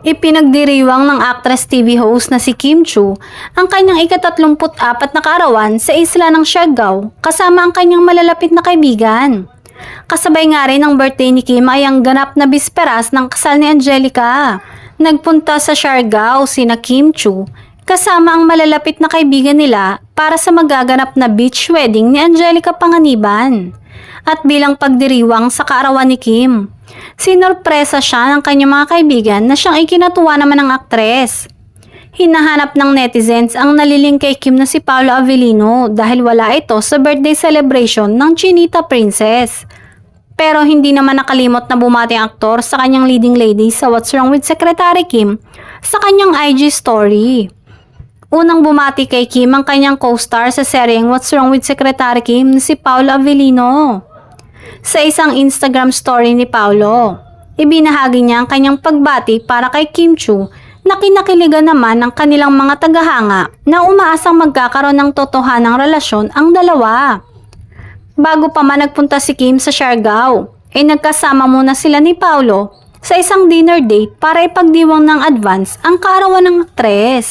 Ipinagdiriwang ng actress TV host na si Kim Chiu ang kanyang ika-34 na kaarawan sa isla ng Siargao kasama ang kanyang malalapit na kaibigan. Kasabay nga rin ng birthday ni Kim ay ang ganap na bisperas ng kasal ni Angelica. Nagpunta sa Siargao sina Kim Chiu kasama ang malalapit na kaibigan nila para sa magaganap na beach wedding ni Angelica Panganiban. At bilang pagdiriwang sa kaarawan ni Kim, sinurpresa siya ng kanyang mga kaibigan na siyang ikinatuwa naman ng aktres. Hinahanap ng netizens ang naliling kay Kim na si Paolo Avellino dahil wala ito sa birthday celebration ng Chinita Princess. Pero hindi naman nakalimot na bumati ang aktor sa kanyang leading lady sa What's Wrong with Secretary Kim sa kanyang IG story. Unang bumati kay Kim ang kanyang co-star sa seryeng What's Wrong with Secretary Kim na si Paolo Avellino. Sa isang Instagram story ni Paolo, ibinahagi niya ang kanyang pagbati para kay Kim Chiu na kinakiligan naman ng kanilang mga tagahanga na umaasang magkakaroon ng totohanang relasyon ang dalawa. Bago pa man nagpunta si Kim sa Siargao, ay nagkasama muna sila ni Paolo sa isang dinner date para ipagdiwang ng advance ang kaarawan ng aktres.